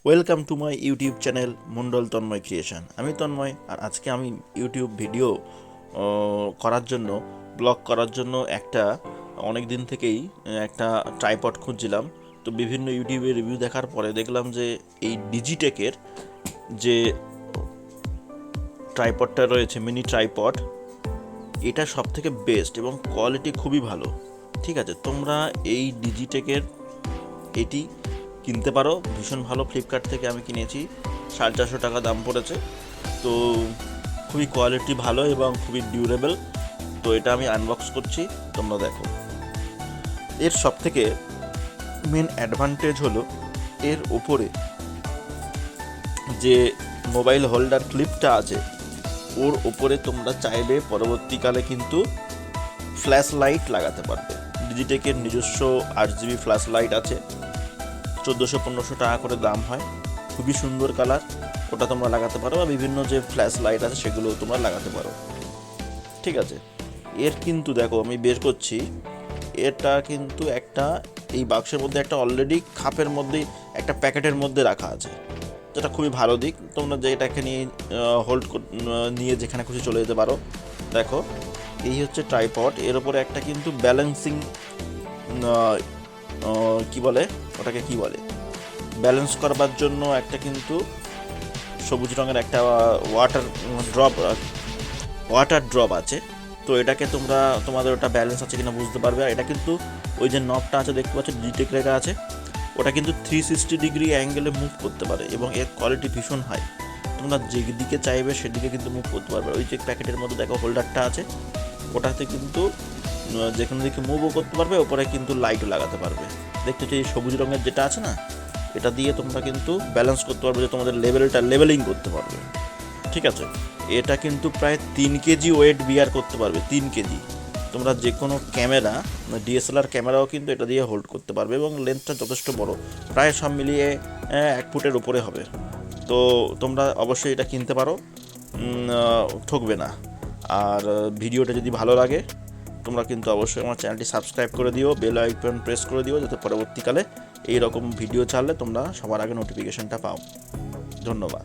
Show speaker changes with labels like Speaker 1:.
Speaker 1: Welcome to my YouTube channel Mondal Tanmoy creation. আমি তন্ময়, আর আজকে আমি ইউটিউব ভিডিও করার জন্য ব্লগ করার জন্য অনেক দিন থেকেই একটা ট্রাইপড খুঁজছিলাম। তো বিভিন্ন ইউটিউবে রিভিউ দেখার পরে দেখলাম যে এই ডিজিটেকের যে ট্রাইপডটা রয়েছে, মিনি ট্রাইপড, এটা সব থেকে বেস্ট এবং কোয়ালিটি খুবই ভালো। ঠিক আছে, তোমরা এই ডিজিটেকের এটি কিনতে পারো, ভীষণ ভালো। ফ্লিপকার্ট থেকে আমি কিনেছি, 450 টাকা দাম পড়েছে। তো খুবই কোয়ালিটি ভালো এবং খুবই ডিউরেবল। তো এটা আমি আনবক্স করছি, তোমরা দেখো। এর সব থেকে মেন অ্যাডভান্টেজ হলো এর ওপরে যে মোবাইল হোল্ডার ক্লিপটা আছে, ওর ওপরে তোমরা চাইলে পরবর্তীকালে কিন্তু ফ্ল্যাশ লাইট লাগাতে পারবে। ডিজিটেকের নিজস্ব 8GB ফ্ল্যাশ লাইট আছে, 1400-1500 টাকা করে দাম হয়, খুবই সুন্দর কালার। ওটা তোমরা লাগাতে পারো, বা বিভিন্ন যে ফ্ল্যাশ লাইট আছে সেগুলো তোমরা লাগাতে পারো। ঠিক আছে, এর কিন্তু দেখো আমি বের করছি, এটা কিন্তু এই বাক্সের মধ্যে অলরেডি খাপের মধ্যেই একটা প্যাকেটের মধ্যে রাখা আছে, যেটা খুবই ভালো দিক। তোমরা যে এটাকে নিয়ে যেখানে খুশি চলে যেতে পারো। দেখো, এই হচ্ছে ট্রাইপড। এর উপরে একটা কিন্তু ব্যালেন্সিং ওটাকে কি বলে, ব্যালেন্স করবার জন্য একটা কিন্তু সবুজ রঙের একটা ওয়াটার ড্রপ আছে। তো এটাকে তোমাদের ওটা ব্যালেন্স আছে কিনা বুঝতে পারবে। আর এটা কিন্তু ওই যে নবটা আছে, দেখতে পাচ্ছ ডিটেক লেখা আছে, ওটা কিন্তু 360 ডিগ্রি অ্যাঙ্গেলে মুভ করতে পারে এবং এর কোয়ালিটি ভীষণ হাই। তোমরা যেদিকে চাইবে সেদিকে কিন্তু মুভ করতে পারবে। ওই যে প্যাকেটের মধ্যে দেখো হোল্ডারটা আছে, ওটাতে কিন্তু যেখানে দিকে মুভও করতে পারবে, ওপরে কিন্তু লাইটও লাগাতে পারবে। দেখতে হচ্ছে এই সবুজ রঙের যেটা আছে না, এটা দিয়ে তোমরা কিন্তু ব্যালেন্স করতে পারবে, যে তোমাদের লেভেলিং করতে পারবে। ঠিক আছে, এটা কিন্তু প্রায় 3 কেজি ওয়েট বিয়ার করতে পারবে। 3 কেজি তোমরা যে কোনো ক্যামেরা, ডিএসএলআর ক্যামেরাও কিন্তু এটা দিয়ে হোল্ড করতে পারবে, এবং লেন্থটা যথেষ্ট বড়, প্রায় সব মিলিয়ে 1 ফুটের উপরে হবে। তো তোমরা অবশ্যই এটা কিনতে পারো, ঠকবে না। আর ভিডিওটা যদি ভালো লাগে, তোমরা কিন্তু অবশ্যই আমার চ্যানেলটি সাবস্ক্রাইব করে দিও, বেল আইকন প্রেস করে দিও, যাতে পরবর্তীকালে এই রকম ভিডিও ছাড়লে তোমরা সবার আগে নোটিফিকেশনটা পাও। ধন্যবাদ।